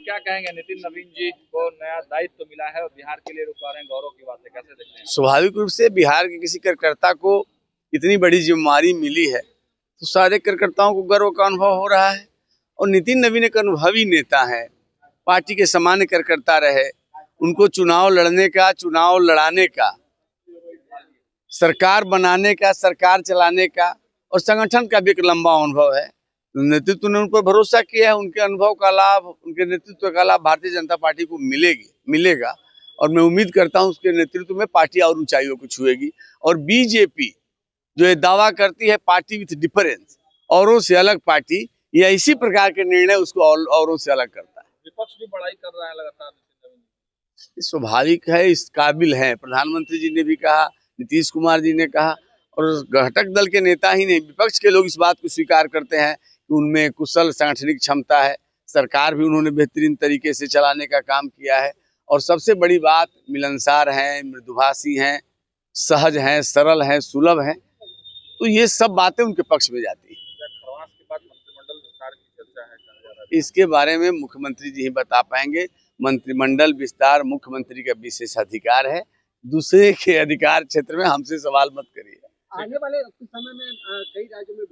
क्या कहेंगे, नितिन नवीन जी को नया दायित्व मिला है और बिहार के लिए रुका रहे हैं, गौरव की बात है, कैसे देखते हैं? स्वाभाविक रूप से बिहार के किसी कार्यकर्ता को इतनी बड़ी जिम्मेदारी मिली है तो सारे कार्यकर्ताओं को गर्व का अनुभव हो रहा है। और नितिन नवीन एक अनुभवी नेता है, पार्टी के सामान्य कार्यकर्ता रहे, उनको चुनाव लड़ने का, चुनाव लड़ाने का, सरकार बनाने का, सरकार चलाने का और संगठन का भी एक लंबा अनुभव है। नेतृत्व ने उन पर भरोसा किया है, उनके अनुभव का लाभ, उनके नेतृत्व का लाभ भारतीय जनता पार्टी को मिलेगा और मैं उम्मीद करता हूं उसके नेतृत्व में पार्टी और ऊंचाइयों को छुएगी। और बीजेपी जो ये दावा करती है पार्टी विथ डिफरेंस, औरों से अलग पार्टी, या इसी प्रकार के निर्णय उसको औरों से अलग करता है। विपक्ष भी बड़ाई कर रहा है लगातार नितिन नवीन। स्वाभाविक है, इस काबिल है। प्रधानमंत्री जी ने भी कहा, नीतीश कुमार जी ने कहा, और घटक दल के नेता ही नहीं, विपक्ष के लोग इस बात को स्वीकार करते हैं कि उनमें कुशल सांगठनिक क्षमता है। सरकार भी उन्होंने बेहतरीन तरीके से चलाने का काम किया है। और सबसे बड़ी बात, मिलनसार हैं, मृदुभाषी हैं, सहज हैं, सरल हैं, सुलभ हैं। तो ये सब बातें उनके पक्ष में जाती है। खरवास के बाद मंत्रिमंडल विस्तार की चर्चा है, कहा जा रहा है। इसके बारे में मुख्यमंत्री जी ही बता पाएंगे। मंत्रिमंडल विस्तार मुख्यमंत्री का विशेष अधिकार है, दूसरे के अधिकार क्षेत्र में हमसे सवाल मत करिए। आने वाले कुछ समय में कई राज्यों में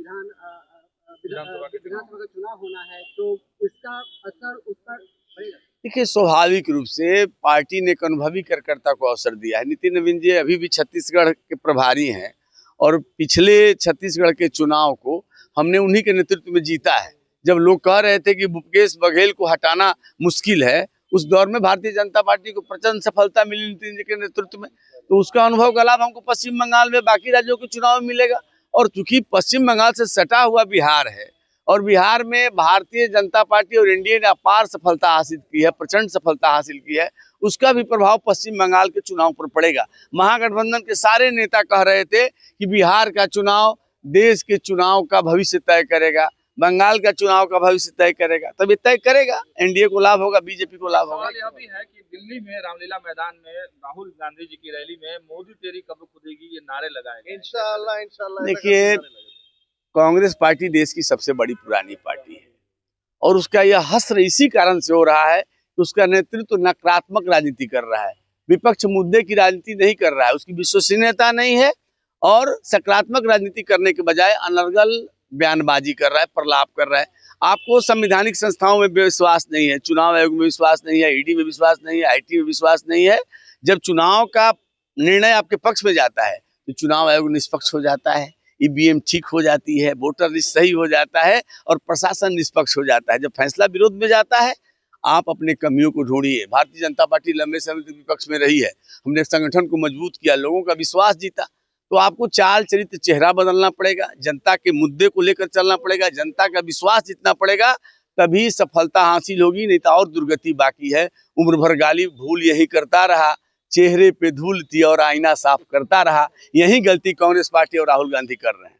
विधानसभा का चुनाव होना है, तो इसका असर उस पर पड़ेगा? देखिए, स्वाभाविक रूप से पार्टी ने एक अनुभवी कार्यकर्ता को अवसर दिया है। नितिन नवीन जी अभी भी छत्तीसगढ़ के प्रभारी हैं और पिछले छत्तीसगढ़ के चुनाव को हमने उन्हीं के नेतृत्व में जीता है। जब लोग कह रहे थे कि भूपेश बघेल को हटाना मुश्किल है, उस दौर में भारतीय जनता पार्टी को प्रचंड सफलता मिली नितिन जी के नेतृत्व में। तो उसका अनुभव का लाभ हमको पश्चिम बंगाल में, बाकी राज्यों के चुनाव में मिलेगा। और चूंकि पश्चिम बंगाल से सटा हुआ बिहार है और बिहार में भारतीय जनता पार्टी और एनडीए ने अपार सफलता हासिल की है, प्रचंड सफलता हासिल की है, उसका भी प्रभाव पश्चिम बंगाल के चुनाव पर पड़ेगा। महागठबंधन के सारे नेता कह रहे थे कि बिहार का चुनाव देश के चुनाव का भविष्य तय करेगा, बंगाल का चुनाव का भविष्य तय करेगा। तब ये तय करेगा, एनडीए को लाभ होगा, बीजेपी को लाभ होगा। सवाल यह भी है कि दिल्ली में रामलीला मैदान में राहुल गांधी जी की रैली में मोदी तेरी कब खुदेगी, ये नारे लगाए गए। इंशाअल्लाह इंशाअल्लाह। देखिए, कांग्रेस पार्टी देश की सबसे बड़ी पुरानी पार्टी है और उसका यह हश्र इसी कारण से हो रहा है कि उसका नेतृत्व नकारात्मक राजनीति कर रहा है, विपक्ष मुद्दे की राजनीति नहीं कर रहा है, उसकी विश्वसनीयता नहीं है और सकारात्मक राजनीति करने के बजाय अनर्गल बयानबाजी कर रहा है, प्रलाप कर रहा है। आपको संवैधानिक संस्थाओं में विश्वास नहीं है, चुनाव आयोग में विश्वास नहीं है, ईडी में विश्वास नहीं है, आईटी में विश्वास नहीं है। जब चुनाव का निर्णय आपके पक्ष में जाता है तो चुनाव आयोग निष्पक्ष हो जाता है, ईवीएम ठीक हो जाती है, वोटर लिस्ट सही हो जाता है और प्रशासन निष्पक्ष हो जाता है। जब फैसला विरोध में जाता है, आप अपने कमियों को ढूंढिए। भारतीय जनता पार्टी लंबे समय तक विपक्ष में रही है, हमने संगठन को मजबूत किया, लोगों का विश्वास जीता। तो आपको चाल चरित्र, चेहरा बदलना पड़ेगा, जनता के मुद्दे को लेकर चलना पड़ेगा, जनता का विश्वास जीतना पड़ेगा, तभी सफलता हासिल होगी। नहीं तो और दुर्गति बाकी है। उम्र भर गाली भूल यही करता रहा, चेहरे पे धूल थी और आईना साफ करता रहा। यही गलती कांग्रेस पार्टी और राहुल गांधी कर रहे हैं।